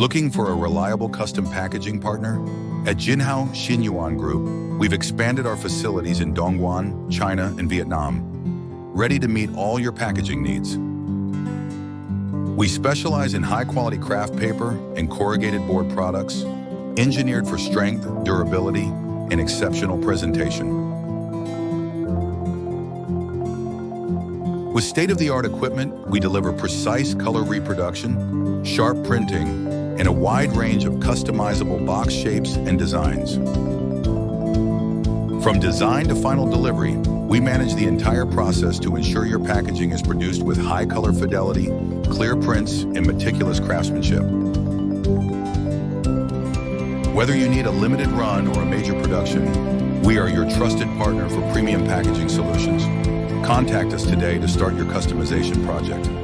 Looking for a reliable custom packaging partner? At Jinhao Xinyuan Group, we've expanded our facilities in Dongguan, China, and Vietnam, ready to meet all your packaging needs. We specialize in high-quality craft paper and corrugated board products, engineered for strength, durability, and exceptional presentation. With state-of-the-art equipment, we deliver precise color reproduction, sharp printing, and a wide range of customizable box shapes and designs. From design to final delivery, we manage the entire process to ensure your packaging is produced with high color fidelity, clear prints, and meticulous craftsmanship. Whether you need a limited run or a major production, we are your trusted partner for premium packaging solutions. Contact us today to start your customization project.